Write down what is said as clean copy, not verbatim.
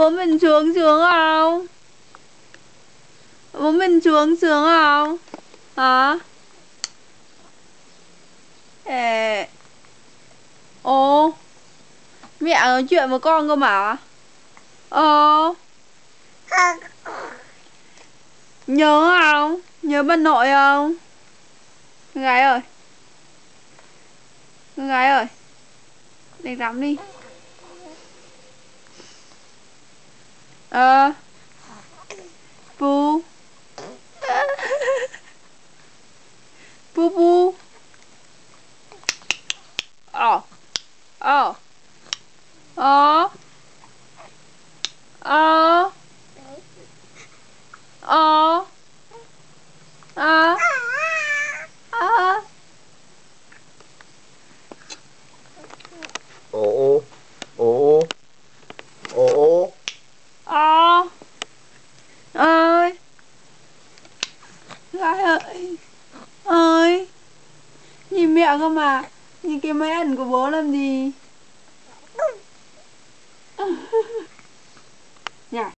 Bố mình sướng sướng không? Bố mình sướng sướng không? Hả? Ê. Ồ. Mẹ nói chuyện với con cơ mà. Nhớ không? Nhớ bà nội không? Con gái ơi. Con gái ơi. Đánh rắm đi. Pu. Pu pu. Ờ. Ờ. Ờ. Ờ. Ờ. Ờ. Ờ. Ồ ồ ồ ồ. Ờ. Ơi. Gái ơi. Ơi. Nhìn mẹ cơ mà. Nhìn cái máy ảnh của bố làm gì? Nhả.